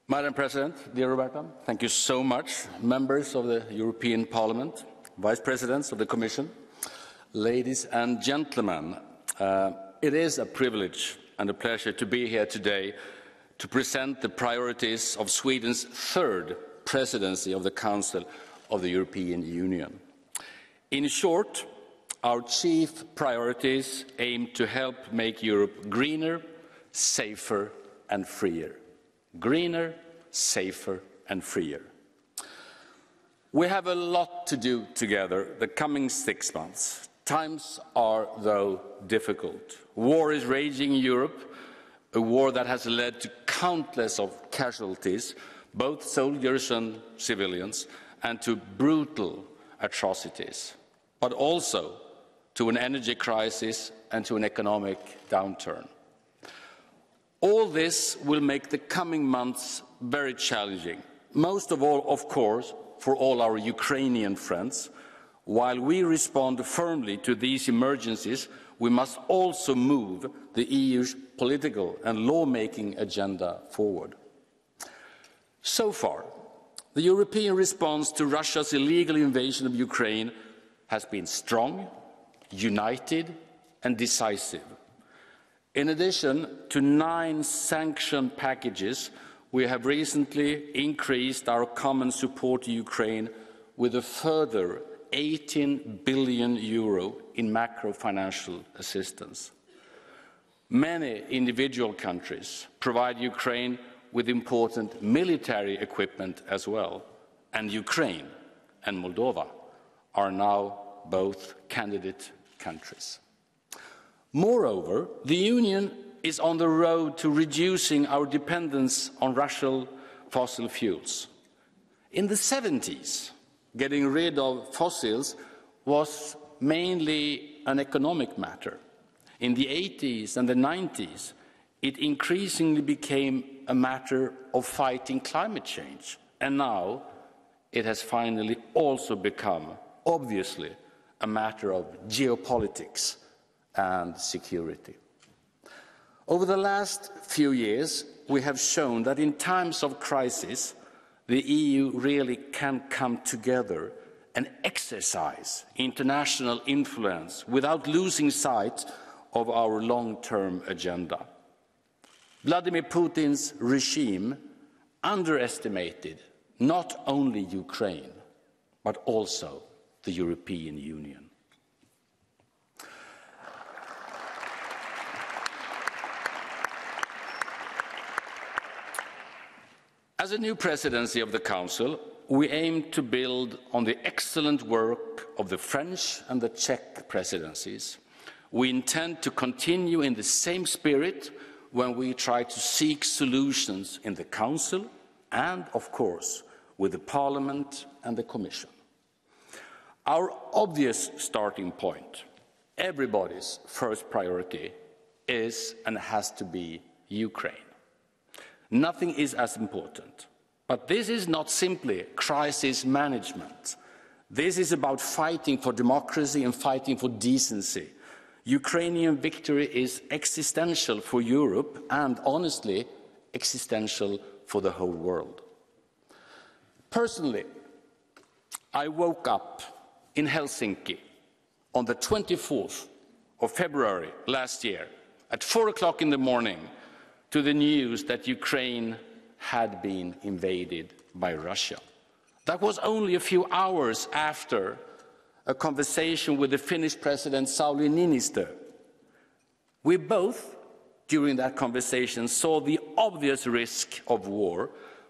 Madam President, dear Roberta, thank you so much. Members of the European Parliament, Vice Presidents of the Commission, ladies and gentlemen, it is a privilege and a pleasure to be here today to present the priorities of Sweden's third presidency of the Council of the European Union. In short, our chief priorities aim to help make Europe greener, safer and freer. Greener, safer and freer. We have a lot to do together the coming 6 months. Times are, though, difficult. War is raging in Europe, a war that has led to countless of casualties, both soldiers and civilians, and to brutal atrocities, but also to an energy crisis and to an economic downturn. All this will make the coming months very challenging, most of all, of course, for all our Ukrainian friends. While we respond firmly to these emergencies, we must also move the EU's political and lawmaking agenda forward. So far, the European response to Russia's illegal invasion of Ukraine has been strong, united and decisive. In addition to 9 sanction packages, we have recently increased our common support to Ukraine with a further 18 billion euro in macro-financial assistance. Many individual countries provide Ukraine with important military equipment as well, and Ukraine and Moldova are now both candidate countries. Moreover, the Union is on the road to reducing our dependence on Russian fossil fuels. In the 70s, getting rid of fossils was mainly an economic matter. In the 80s and the 90s, it increasingly became a matter of fighting climate change. And now it has finally also become, obviously, a matter of geopolitics and security. Over the last few years, we have shown that in times of crisis, the EU really can come together and exercise international influence without losing sight of our long-term agenda. Vladimir Putin's regime underestimated not only Ukraine, but also the European Union. As a new presidency of the Council, we aim to build on the excellent work of the French and the Czech presidencies. We intend to continue in the same spirit when we try to seek solutions in the Council and, of course, with the Parliament and the Commission. Our obvious starting point, everybody's first priority, is and has to be Ukraine. Nothing is as important. But this is not simply crisis management. This is about fighting for democracy and fighting for decency. Ukrainian victory is existential for Europe and, honestly, existential for the whole world. Personally, I woke up in Helsinki on the 24th of February last year at 4 o'clock in the morning to the news that Ukraine had been invaded by Russia. That was only a few hours after a conversation with the Finnish President Sauli Niinistö. We both, during that conversation, saw the obvious risk of war,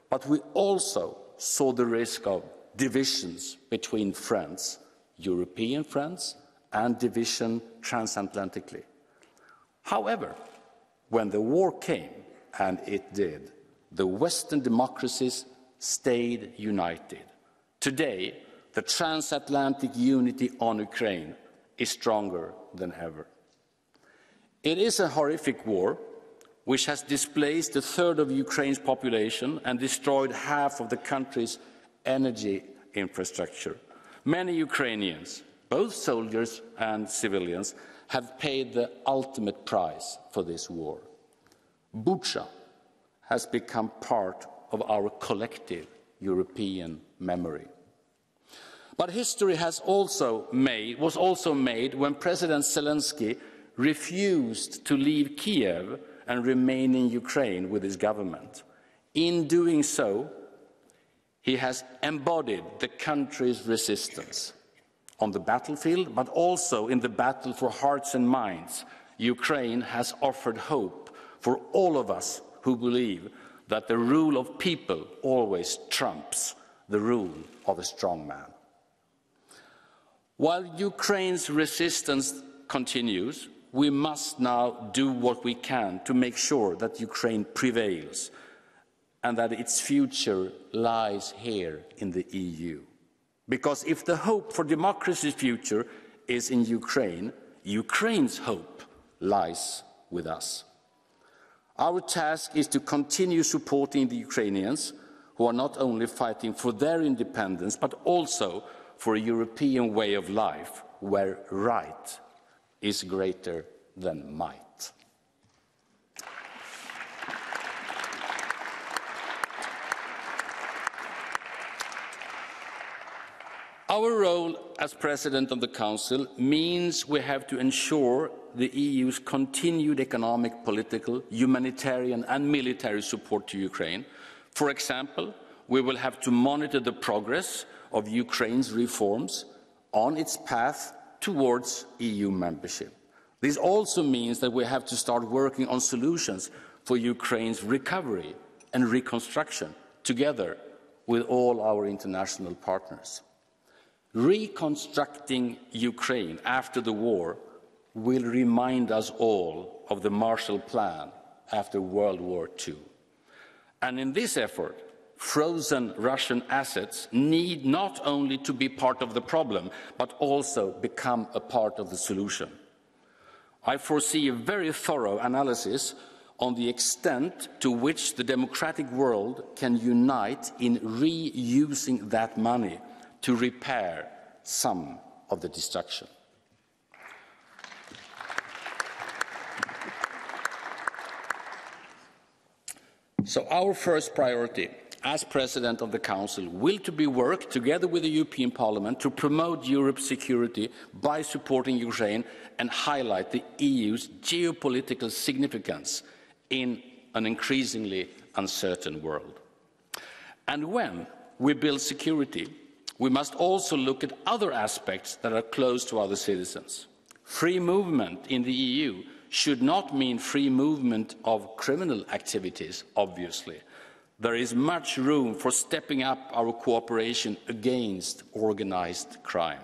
but we also saw the risk of divisions between friends, European friends, and division transatlantically. However, when the war came, and it did, the Western democracies stayed united. Today, the transatlantic unity on Ukraine is stronger than ever. It is a horrific war which has displaced a third of Ukraine's population and destroyed half of the country's energy infrastructure. Many Ukrainians, both soldiers and civilians, have paid the ultimate price for this war. Bucha has become part of our collective European memory. But history was also made when President Zelensky refused to leave Kiev and remain in Ukraine with his government. In doing so, he has embodied the country's resistance on the battlefield, but also in the battle for hearts and minds. Ukraine has offered hope for all of us who believe that the rule of people always trumps the rule of a strong man. While Ukraine's resistance continues, we must now do what we can to make sure that Ukraine prevails and that its future lies here in the EU. Because if the hope for democracy's future is in Ukraine, Ukraine's hope lies with us. Our task is to continue supporting the Ukrainians who are not only fighting for their independence, but also for a European way of life where right is greater than might. Our role as President of the Council means we have to ensure the EU's continued economic, political, humanitarian and military support to Ukraine. For example, we will have to monitor the progress of Ukraine's reforms on its path towards EU membership. This also means that we have to start working on solutions for Ukraine's recovery and reconstruction, together with all our international partners. Reconstructing Ukraine after the war will remind us all of the Marshall Plan after World War II. And in this effort, frozen Russian assets need not only to be part of the problem, but also become a part of the solution. I foresee a very thorough analysis on the extent to which the democratic world can unite in reusing that money to repair some of the destruction. So our first priority as President of the Council will be work together with the European Parliament to promote Europe's security by supporting Ukraine and highlight the EU's geopolitical significance in an increasingly uncertain world. And when we build security, we must also look at other aspects that are close to our citizens. Free movement in the EU should not mean free movement of criminal activities, obviously. There is much room for stepping up our cooperation against organised crime.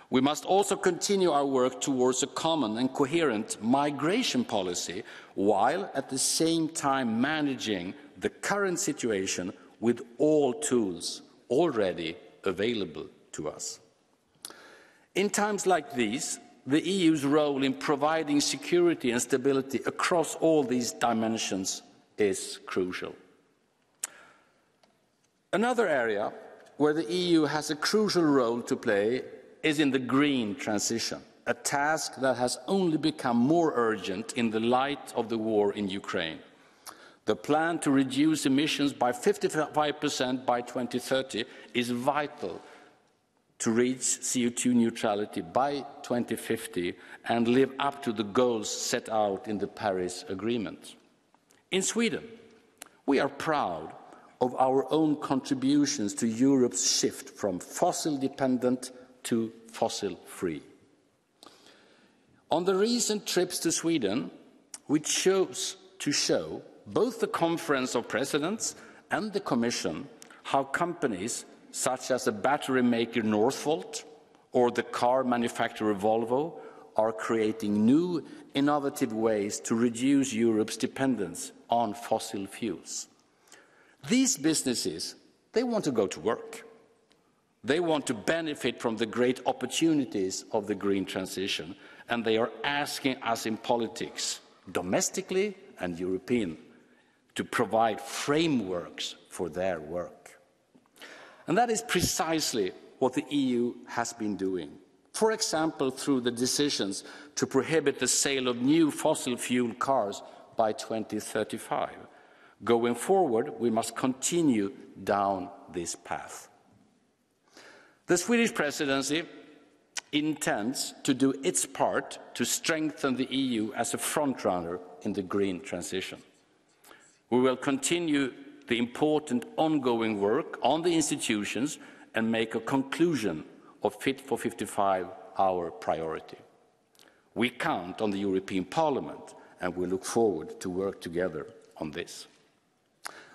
We must also continue our work towards a common and coherent migration policy, while at the same time managing the current situation with all tools already available to us. In times like these, the EU's role in providing security and stability across all these dimensions is crucial. Another area where the EU has a crucial role to play is in the green transition, a task that has only become more urgent in the light of the war in Ukraine. The plan to reduce emissions by 55% by 2030 is vital to reach CO2 neutrality by 2050 and live up to the goals set out in the Paris Agreement. In Sweden, we are proud of our own contributions to Europe's shift from fossil-dependent to fossil-free. On the recent trips to Sweden, we chose to show both the Conference of Presidents and the Commission how companies such as the battery maker Northvolt or the car manufacturer Volvo are creating new, innovative ways to reduce Europe's dependence on fossil fuels. These businesses, they want to go to work. They want to benefit from the great opportunities of the green transition, and they are asking us in politics, domestically and European, to provide frameworks for their work. And that is precisely what the EU has been doing. For example, through the decisions to prohibit the sale of new fossil fuel cars by 2035, Going forward, we must continue down this path. The Swedish Presidency intends to do its part to strengthen the EU as a frontrunner in the green transition. We will continue the important ongoing work on the institutions and make a conclusion of Fit for 55 our priority. We count on the European Parliament and we look forward to work together on this.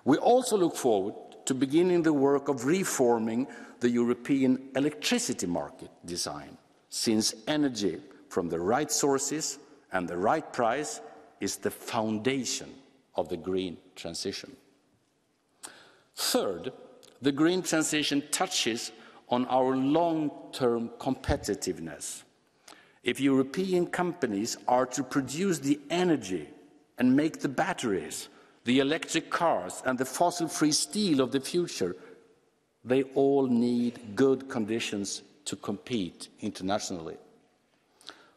We also look forward to beginning the work of reforming the European electricity market design, since energy from the right sources and the right price is the foundation of the green transition. Third, the green transition touches on our long-term competitiveness. If European companies are to produce the energy and make the batteries, the electric cars and the fossil-free steel of the future, they all need good conditions to compete internationally.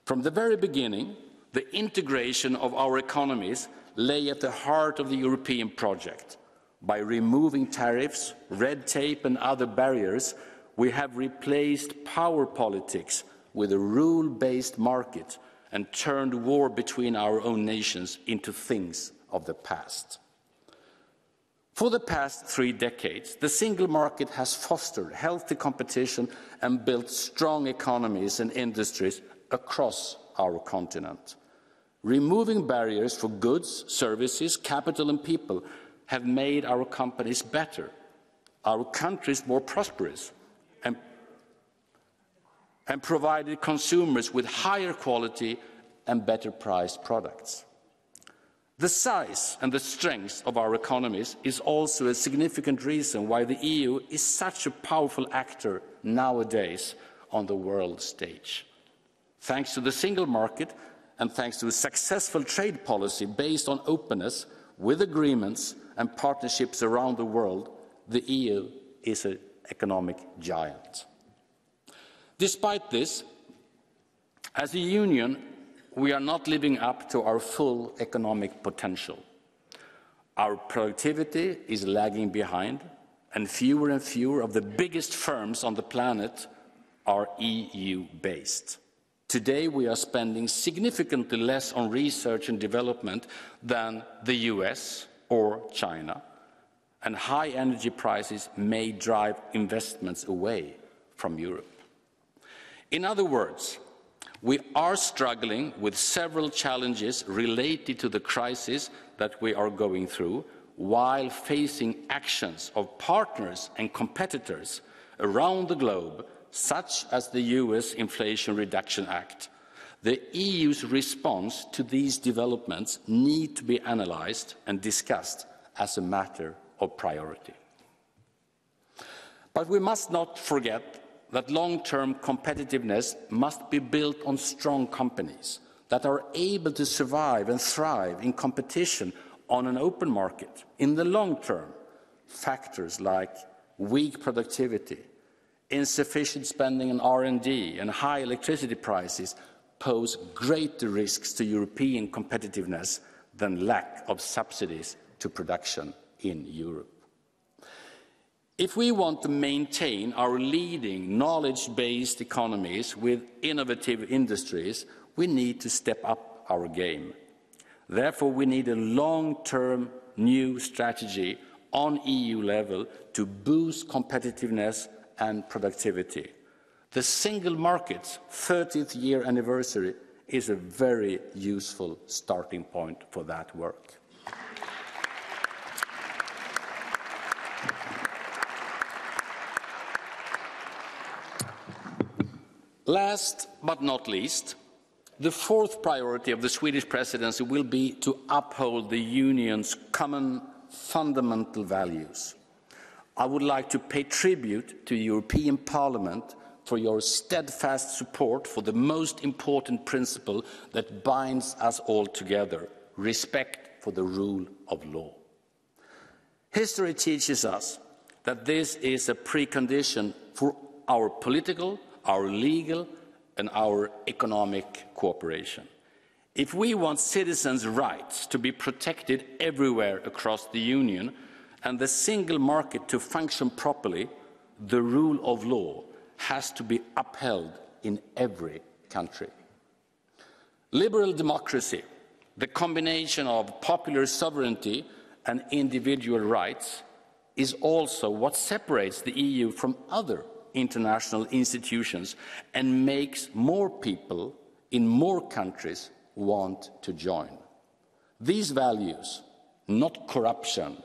From the very beginning, the integration of our economies lay at the heart of the European project. By removing tariffs, red tape and other barriers, we have replaced power politics with a rule-based market and turned war between our own nations into things of the past. For the past 3 decades, the single market has fostered healthy competition and built strong economies and industries across our continent. Removing barriers for goods, services, capital and people have made our companies better, our countries more prosperous, and provided consumers with higher quality and better priced products. The size and the strength of our economies is also a significant reason why the EU is such a powerful actor nowadays on the world stage. Thanks to the single market and thanks to a successful trade policy based on openness, with agreements and partnerships around the world, the EU is an economic giant. Despite this, as a union, we are not living up to our full economic potential. Our productivity is lagging behind, and fewer of the biggest firms on the planet are EU-based. Today, we are spending significantly less on research and development than the US or China, and high energy prices may drive investments away from Europe. In other words, we are struggling with several challenges related to the crisis that we are going through, while facing actions of partners and competitors around the globe, such as the US Inflation Reduction Act. The EU's response to these developments need to be analysed and discussed as a matter of priority. But we must not forget that long-term competitiveness must be built on strong companies that are able to survive and thrive in competition on an open market. In the long term, factors like weak productivity, insufficient spending on R&D and high electricity prices pose greater risks to European competitiveness than lack of subsidies to production in Europe. If we want to maintain our leading knowledge-based economies with innovative industries, we need to step up our game. Therefore, we need a long-term new strategy on EU level to boost competitiveness and productivity. The single market's 30th year anniversary is a very useful starting point for that work. Last but not least, the fourth priority of the Swedish Presidency will be to uphold the Union's common fundamental values. I would like to pay tribute to the European Parliament for your steadfast support for the most important principle that binds us all together: respect for the rule of law. History teaches us that this is a precondition for our political, our legal and our economic cooperation. If we want citizens' rights to be protected everywhere across the Union and the single market to function properly, the rule of law has to be upheld in every country. Liberal democracy, the combination of popular sovereignty and individual rights, is also what separates the EU from other international institutions and makes more people in more countries want to join. These values, not corruption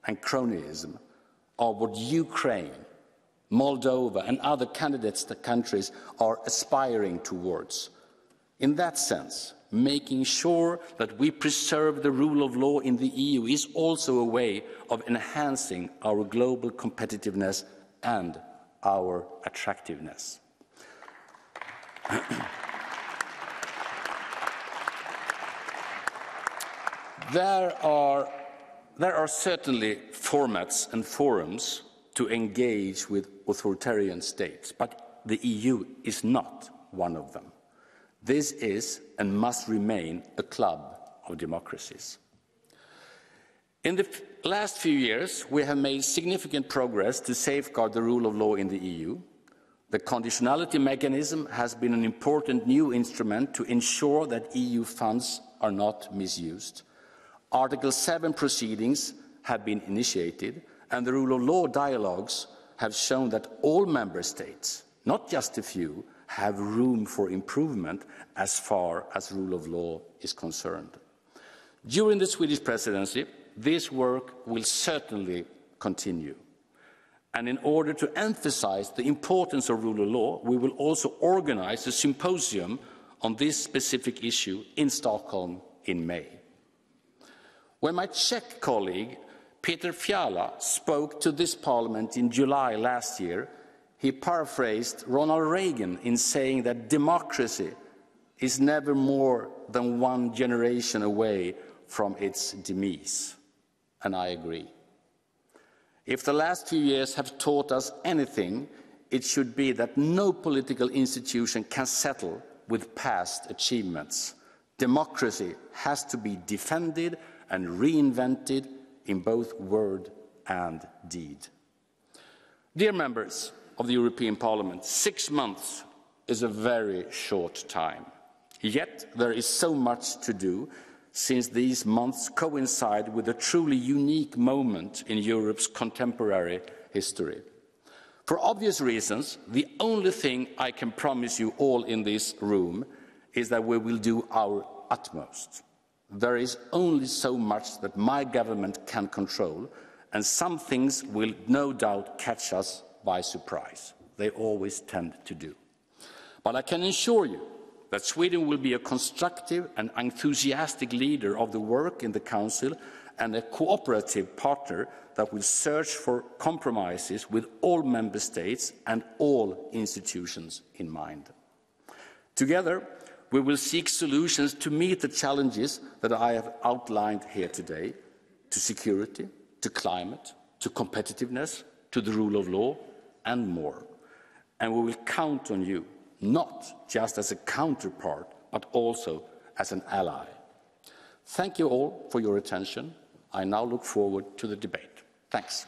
and cronyism, are what Ukraine, Moldova and other candidate countries are aspiring towards. In that sense, making sure that we preserve the rule of law in the EU is also a way of enhancing our global competitiveness and our attractiveness. There are certainly formats and forums to engage with authoritarian states, but the EU is not one of them. This is and must remain a club of democracies. In the last few years, we have made significant progress to safeguard the rule of law in the EU. The conditionality mechanism has been an important new instrument to ensure that EU funds are not misused. Article 7 proceedings have been initiated, and the rule of law dialogues have shown that all member states, not just a few, have room for improvement as far as rule of law is concerned. During the Swedish Presidency, this work will certainly continue. And in order to emphasize the importance of rule of law, we will also organize a symposium on this specific issue in Stockholm in May. When my Czech colleague, Peter Fiala, spoke to this Parliament in July last year, he paraphrased Ronald Reagan in saying that democracy is never more than one generation away from its demise. And I agree. If the last few years have taught us anything, it should be that no political institution can settle with past achievements. Democracy has to be defended and reinvented in both word and deed. Dear members of the European Parliament, 6 months is a very short time. Yet there is so much to do, since these months coincide with a truly unique moment in Europe's contemporary history. For obvious reasons, the only thing I can promise you all in this room is that we will do our utmost. There is only so much that my government can control, and some things will no doubt catch us by surprise. They always tend to do. But I can assure you that Sweden will be a constructive and enthusiastic leader of the work in the Council and a cooperative partner that will search for compromises with all member states and all institutions in mind. Together, we will seek solutions to meet the challenges that I have outlined here today, to security, to climate, to competitiveness, to the rule of law, and more. And we will count on you, not just as a counterpart, but also as an ally. Thank you all for your attention. I now look forward to the debate. Thanks.